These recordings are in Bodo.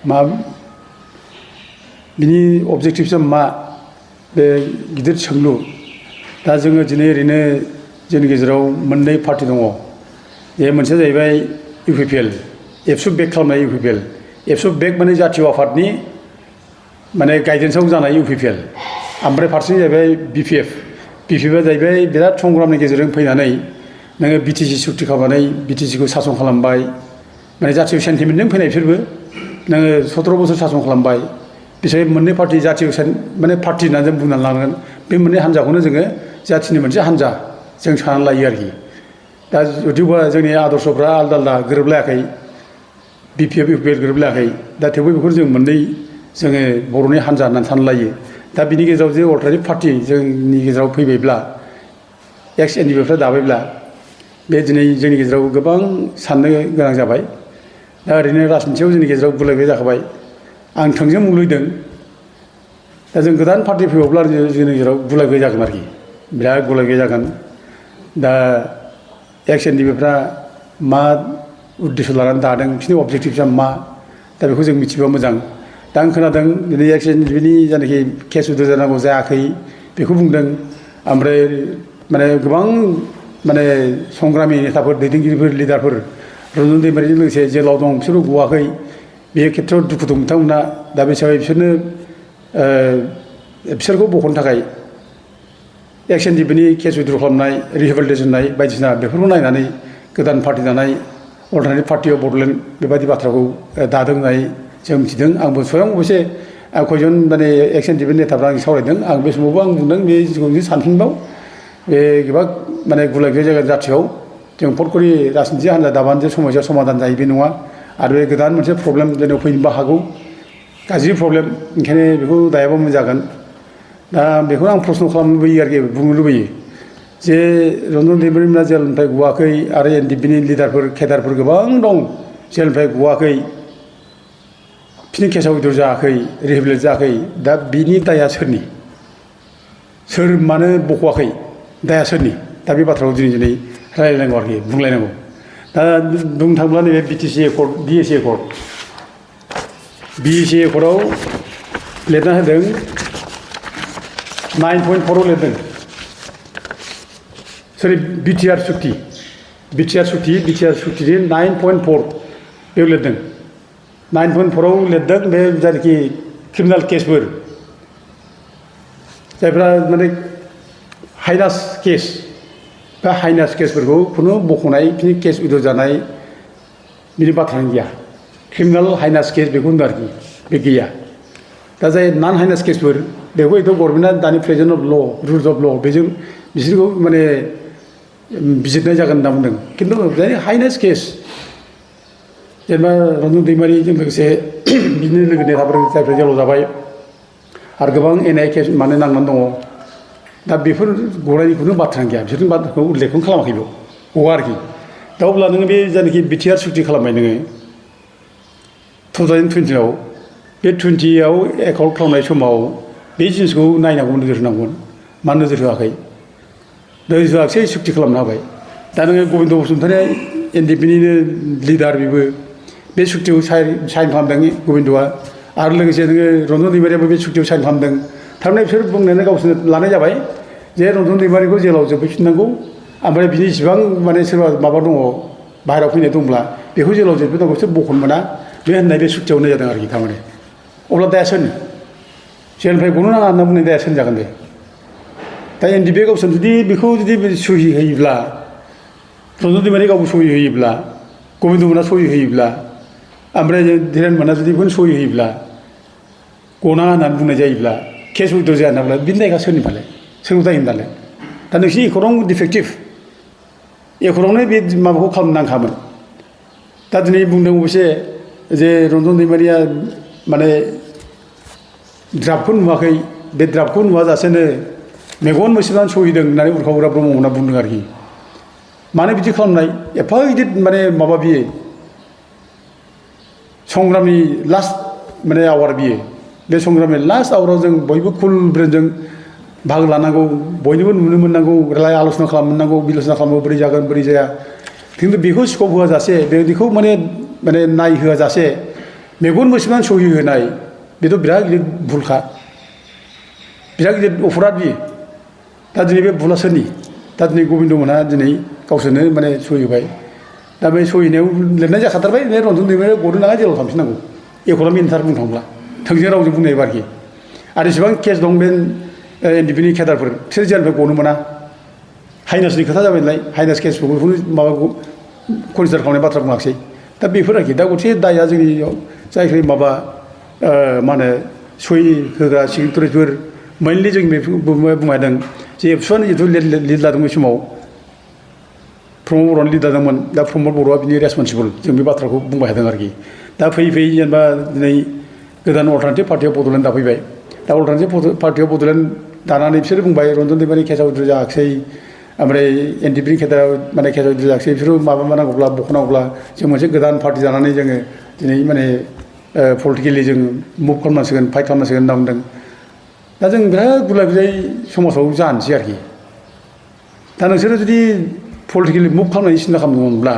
मा बिनि अबजेक्टिभसा मा बे गिदिर सोंलु दा जोङो दिनै ओरैनो जोंनि गेजेराव मोननै पार्टी दङ बे मोनसेया जाहैबाय इउपिपिएल एबसु बेक खालामनाय इउपिपिएल एबसु बेक माने जातीय आफादनि माने गाइडेन्सआव जानाय इउपिपिएल ओमफ्राय फारसेथिं जाहैबाय बिपिएफ बिपिएफआ जाहैबाय बिराद संग्रामनि गेजेरजों फैनानै नोङो बिटिसि सुक्ति खालामनानै बिटिसिखौ सासन खालामबाय माने जातीय सेन्टिमेन्टजों फैनाय बिसोरबो नोङो 17 बोसोर सासन खालामबाय बिसोर मोननै पार्टी जातीय माने पार्टी होननानै जों बुंनानै लानांगोन बे मोननै हान्जाखौनो जोङो जाथिनि मोनसे हान्जा जों साननानै लायो आरोखि दा जुदिबा जोंनि आदर्शफ्रा आलदा आलदा गोरोबलायाखै बिपिएफ इउपिएल गोरोबलायाखै दा थेवबो बेखौ जों मोननै जोङो बर'नि हान्जा होननानै साननानै लायो दा बिनि गेजेराव जे अल्टारनेटिभ पार्टी जोंनि गेजेराव फैबायब्ला एक्स एनडिपिफ्रा दाबायब्ला बे दिनै जोंनि गेजेराव गोबां साननो गोनां जाबाय दा ओरैनो राजनितियाव जोंनि गेजेराव गुलाय-गुजाय जाखाबाय आं थोंजों मुलुगदों दा जों गोदान पार्टी फैबावब्ला जोंनि गेजेराव गुलाय-गुजाय जागोन आरोखि बिराद गुलाय-गुजाय जागोन दा एक्स एनडिपिफ्रा मा उद्देश्य लानानै दादों बिसोरनि अबजेक्टिभसा मा दा बेखौ जों मिथिबा मोजां दा आं खोनादों दिनै एक्स एनडिपिनि जायनाखि केस उद्ध जानांगौ जायाखै बेखौ बुंदों ओमफ्राय माने गोबां माने संग्रामि नेताफोर दैदेनगिरिफोर लिडारफोर रन्जन दैमारिजों लोगोसे जेलाव दं बिसोरबो गवाखै बे खेथ्रआव दुखु दं बिथांमोना दा बे हिसाबै बिसोरखौ बख'नो थाखाय एक्स एनडिपिनि केस उइथ्र खालामनाय रिहेबिलिटेसन होनाय बायदिसिना बेफोरखौ नायनानै गोदान पार्टी दानाय अल्टारनेटिभ पार्टी अफ बड'लेण्ड बेबायदि बाथ्राखौ दादों होननानै जों मिथिदों आंबो स्वयं अबयसे खयजन माने एक्स एनडिपिनि नेताफ्रा आं सावरायदों आं बे समावबो आं बुंदों बे जिखौ सानफिनबाव बे गोबां माने गुलाय-गुजाय जायगा जाथियाव जों फटकरि राजनिति हान्जा दाबानो जे समस्या समाधान जायो बे नङा आरो बे गोदान मोनसे प्रब्लेम जेनेबा फैनोबो हागौ गाज्रि प्रब्लेम ओंखायनो बेखौ दायाबा मोजां जागोन दा बेखौनो आं प्रश्न खालामनो लुबैयो आरोखि बुंनो लुबैयो जे रन्जन दैमारिमोना जेलनिफ्राय गवाखै आरो एनडिपिनि लिडारफोर केडारफोर गोबां दं जेलनिफ्राय गवाखै बिसोरनि केसआ उइथ्र जायाखै रिहेबिलिटेट जायाखै दा बिनि दाया सोरनि सोर मानो बख'वाखै दाया सोरनि दा बे बाथ्राखौ दिनै रायलायनांगौ आरोखि बुंलायनांगौ दा बुंनो थाङोब्ला नैबे बिटिसि एकर्ड बिएसि एकर्डआव लिरना होदों 9.4 लिरदों सरि बिटिआर सुक्ति सुक्तिनि 9.4 बेयाव लिरदों 9.4आव लिरदों बे जायनाखि क्रिमिनेल केसफोर जायफ्रा माने हाइनास केस बा हाइनास केसफोरखौ खुनु बख'नाय बिनि केस उइथ्र जानाय बिनि बाथ्रानो गैया क्रिमिनेल हाइनास केस बेखौ होनदों आरोखि बे गैया दा जाय नन हाइनास केसफोर बेखौ एकदम गभर्नमेन्टआ दानि प्रेजेन्ट अफ ल रुल्स अफ ल बेजों बिसोरखौ माने बिजिरनाय जागोन होनना बुंदों खिन्थु हाइनास केस जेनेबा रन्जन दैमारिजों लोगोसे बिदिनो लोगो नेताफोर जायफ्रा जेलाव जाबाय आरो गोबां एनआइ केस माने नांनानै दङ दा बेफोर गनायनिखौनो बाथ्रानो गैया बिसोरनि बाथ्राखौ उल्लेखखौनो खालामाखै बेयाव गवा आरोखि दा अब्ला नोङो बे जायनाखि बिटिआर सुक्ति खालामबाय नोङो 2020आव बे 20आव एकर्ड खालामनाय समाव बे जिनिसखौ नायनांगौ नोजोर होनांगौमोन मानो नोजोर होआखै नोजोर होआखै सुक्ति खालामना होबाय दा नोङो गबिन्द बसुमतारिया एनडिपिनिनो लिडार बेबो बे सुक्तिखौ साइन खालामदों गबिन्दआ आरो लोगोसे नोङो रन्जन दैमारियाबो बे सुक्तिखौ साइन खालामदों थारमाने बिसोर बुंनानै गावसोरनो लानाय जाबाय जे रन्जन दैमारिखौ जेलाव जोबहैफिननांगौ ओमफ्राय बिनि इसिबां माने सोरबा माबा दङ बाहेरायाव फैनाय दंब्ला बेखौ जेलाव जोबहैनांगौ बिसोर बख'नो मोना बे होननाय बे सुक्तियाव होनाय जादों आरोखि थारमाने अब्ला दाया सोरनि जेलनिफ्राय गनो नाङा होनना बुंनाय दाया सोरनि जागोन बे दा एनडिपिआ गावसोर जुदि बेखौ जुदि सहि होयोब्ला रन्जन दैमारि गावबो सहि होयोब्ला गबिन्द मोना सहि होयोब्ला ओमफ्राय धीरेन मोना जुदि बेखौनो सहि होयोब्ला गनाङा होननानै बुंनाय जायोब्ला केस उइथ्र जाया होनब्ला बिनि दायगा सोरनिफ्राय सोरखौ दायो होनदालाय दा नोंसिनि एकर्डआवनो डिफेक्टिभ एकर्डआवनो बे माबाखौ खालामनो नांखामोन दा दिनै बुंदों अबयसे जे रन्जन दैमारिया माने द्राफ्टखौ नुवाखै बे द्राफ्टखौ नुवाजासेनो मेगन मोसेबानो सहिदों होननानै उरखाव ब्रह्ममोना बुंदों आरोखि मानो बिदि खालामनाय एफा गिदिर माने माबा बियो संग्रामनि लास्ट माने आवार बियो बे संग्रामनि लास्ट आवाराव जों बयबो कुल ब्रेनजों बाहागो लानांगौ बयनोबो नुनो मोननांगौ राय आल'सना खालामनांगौ बिल'सना खालामनांगौ बोरै जागोन बोरै जाया खिन्थु बेखौ स्कप होआजासे बेखौ माने नायहोआजासे मेगन मोसेबनानै सहि होनाय बेथ' बिराद गिदिर भुलखा बिराद गिदिर अपराध बियो दा दिनै बे भुला सोरनि दा दिनै गबिन्द मोनहा दिनै गावसोरनो माने सहि होबाय दा बे सहि होनायाव लिरनाय जाखाथारबाय बे रन्जन दैमारिया गनो नाङा जेराव थांफिननांगौ एकरा मिनिथार बुंनो थांब्ला थोंजों रावजों बुंनाय आरोखि आरो जेसेबां केस दं बे एनडिपिनि केडारफोर बिसोर जेलनिफ्राय गनो मोना हाइनासनि खोथा जाबाय नालाय हाइनास केसखौ बेखौनो माबा कनसिडार खालामनाय बाथ्रा बुङाखिसै दा बेफोर आरोखि दा गथे दाया जोंनियाव जायफोर माबा मा होनो सहि होग्रा सिगनेटरिफोर मेनलि जों बेखौ बुंदों जे एबसुआनो जिथु लिड लादों बै समाव प्रमद बर'आनो लिड लादोंमोन दा प्रमद बर'आ बिनि रेसपन्सिबोल जों बे बाथ्राखौ बुंबाय थादों आरोखि दा फैयै फैयै जेनेबा दिनै गोदान अल्टारनेटिभ पार्टियाव बड'लेण्ड दाफैबाय दा अल्टारनेटिभ पार्टियाव बड'लेण्ड दानानै बिसोर बुंबाय रन्जन दैमारि केसआव उद्र जायाखिसै ओमफ्राय एनडिपिनि केदाराव माने केसआव उद्र जायाखिसै बिसोर माबा नांगौब्ला बख'नांगौब्ला जों मोनसे गोदान पार्टि जानानै जोङो दिनै माने पलिटिकेलि जों मुभ खालामनांसिगोन फाइट खालामनांसिगोन होनना बुंदों दा जों बिराद गुलाय गुजाय समाजाव जानोसै आरोखि दा नोंसोरो जुदि पलिटिकेलि मुभ खालामनायनि सिन्था खालामदोंमोनब्ला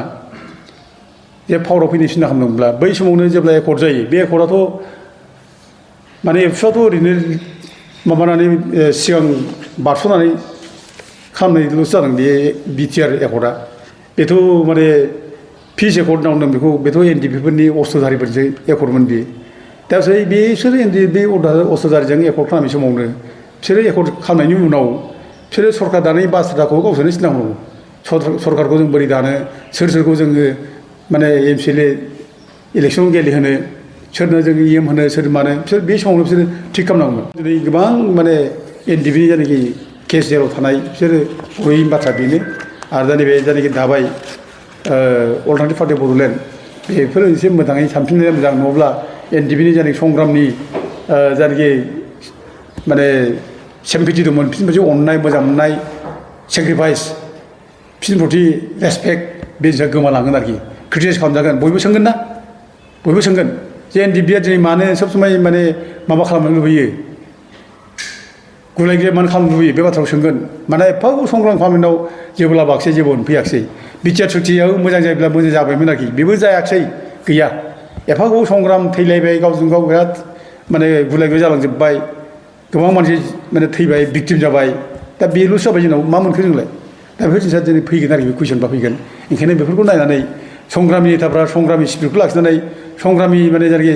जे पावाराव फैनायनि सिन्था खालामदोंमोनब्ला बै समावनो जेब्ला एकर्ड जायो बे एकर्डआथ' माने एबसुआथ' ओरैनो माबानानै सिगां बारस'नानै खालामनायल'सो जादों बे बिटिआर एकर्डआ बेथ' माने पिस एकर्ड होनना बुंदों बेखौ बेथ' एनडिपिफोरनि अस्त्रधारिफोरसो एकर्डमोन बियो दा बिसोरो बे अस्त्रधारिजों एकर्ड खालामनाय समावनो बिसोरो एकर्ड खालामनायनि उनाव बिसोरो सरकार दानायनि बाथ्राखौ गावसोरनो सिन्था खालामनांगौ सरकारखौ जों बोरै दानो सोरखौ जोङो माने एमसिएलए इलेक्सन गेलेहोनो सोरनो जों इएम होनो सोर मानो बिसोर बे समावनो बिसोरो थिग खालामनांगौमोन दिनै गोबां माने एनडिपिनि जायनाखि केस जेराव थानाय बिसोरो गैयि बाथ्रा बेनो आरो दा नैबे जायनाखि दाबाय अल्टारनेटिभ पार्टि बड'लेण्ड बेफोरो एसे मोजाङै सानफिननाया मोजां नङाब्ला एनडिपिनि जायनाखि संग्रामनि जायनाखि माने सेम्पिटि दंमोन बिसोरनि मोनसे अननाय मोजां मोननाय सेक्रिफाइस बिसोरनि प्रति रेसपेक्ट बे जिनिसा गोमालांगोन आरोखि क्रिटिसाइज खालामजागोन बयबो सोंगोन ना बयबो सोंगोन जे एनडिपिआ दिनै मानो सब समाय माने माबा खालामनो लुबैयो गुलाय गुजाय मानो खालामनो लुबैयो बे बाथ्राखौ सोंगोन माने एफा संग्राम खालामनायाव जेबो लाबाखिसै जेबो मोनफैयाखिसै बिटिआर सुक्तियाव मोजां जायोब्ला मोजां जाबायमोन आरोखि बेबो जायाखिसै गैया एफा गोबाव संग्राम थैलायबाय गावजों गाव बिराद माने गुलाय गुजाय जालांजोब्बाय गोबां मानसि माने थैबाय भिक्टिम जाबाय दा बेल'सो जाबाय जोंनाव मा मोनखो जोंलाय दा बेफोर जिनिसा दिनै फैगोन आरोखि कुइसनफ्रा फैगोन ओंखायनो बेफोरखौ नायनानै संग्रामि नेताफ्रा संग्रामि स्पिरिटखौ लाखिनानै संग्रामि माने जायनाखि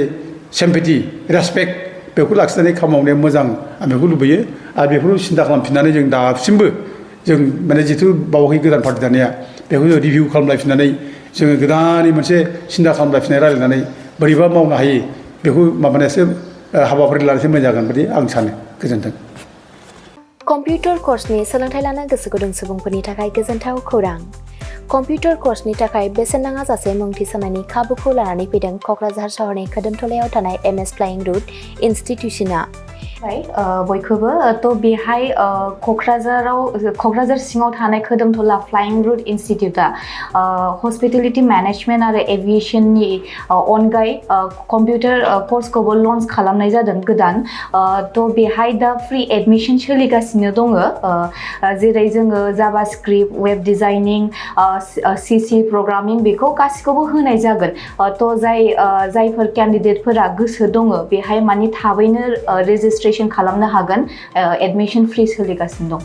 सेम्पेथि रेसपेक्ट बेखौ लाखिनानै खामानि मावनाया मोजां आं बेखौ लुबैयो आरो बेफोरखौ सिन्था खालामफिननानै जों दासिमबो जों माने जिथु बावाखै गोदान पार्टि दानाया बेखौ जों रिभिउ खालामलायफिननानै जोङो गोदानै मोनसे सिन्था खालामलायफिननाय रायज्लायनानै बोरैबा मावनो हायो बेखौ माबानायासो हाबाफारि लानायसो मोजां जागोन बायदि आं सानो गोजोन्थों कम्पिउटार कर्सनि सोलोंथाइ लानो गोसो गुदुं सुबुंफोरनि थाखाय गोजोनथाव खौरां कम्पिउटार कर्सनि थाखाय बेसेन नाङा जासे मुं थिसननायनि खाबुखौ लानानै फैदों क'क्राझार सहरनि खोदोमथलायाव थानाय एमएस फ्लाइं रुट इनस्टिट्यूशना बयखौबो थ' बेहाय क'क्राझार सिङाव थानाय खोदोमथला फ्लाइं रुट इनस्टिट्यूटआ हस्पिटेलिटी मेनेजमेन्ट आरो एभिएशननि अनगायै कम्पिउटार कर्सखौबो लन्च खालामनाय जादों गोदान थ' बेहाय दा फ्रि एडमिशन सोलिगासिनो दङ जेरै जोङो जाभास्क्रिप्ट वेब डिजाइनिं सिसि प्रग्रामिं बेखौ गासिखौबो होनाय जागोन थ' जायफोर केन्डिडेटफोरा गोसो दङ बेहाय माने थाबैनो रेजिस्ट्रेशन खालामनो हागोन एडमिशन फ्रि सोलिगासिनो दं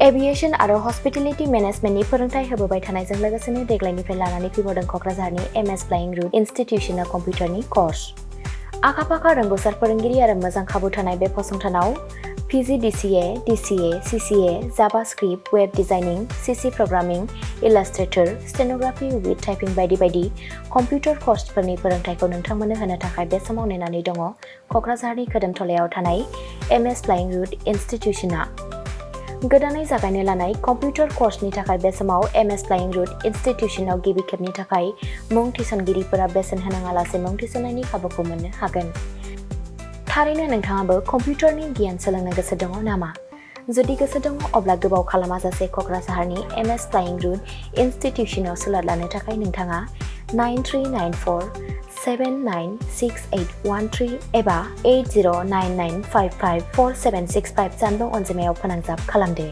एभिएशन आरो हस्पिटेलिटी मेनेजमेन्टनि फोरोंथाय होबोबाय थानायजों लोगोसेनो देग्लायनिफ्राय लानानै फैबावदों क'क्राझारनि एमएस फ्लाइं रुट इनस्टिट्यूशना कम्पिउटारनि कर्स आखा-फाखा रोंगौसार फोरोंगिरि आरो मोजां खाबु थानाय बे फसंथानाव PGDCA, DCA, CCA, JavaScript, web designing, CC programming, illustrator, stenography with typing बायदि बायदि कम्पिउटार कर्सफोरनि फोरोंथायखौ नोंथांमोननो होनो थाखाय बे समाव नेनानै दङ क'क्राझारनि खोदोमथलायाव थानाय एमएस फ्लाइं रुट इनस्टिट्यूशना गोदानै जागायनो लानाय कम्पिउटार कर्सनि थाखाय बे समाव एमएस फ्लाइं रुट इनस्टिट्यूशनाव गिबि खेबनि थाखाय मुं थिसनगिरिफोरा बेसेन होनाङालासे मुं थिसननायनि खाबुखौ मोननो हागोन थारैनो नोंथाङाबो कम्पिउटारनि गियान सोलोंनो गोसो दङ नामा जुदि गोसो दङ अब्ला गोबाव खालामाजासे क'क्राझारनि एमएस फ्लाइं रुट इनस्टिट्यूशनाव सोलों लानो थाखाय नोंथाङा 9394796813 एबा 8099554765 जानबुं अनजिमायाव फोनांजाब खालामदो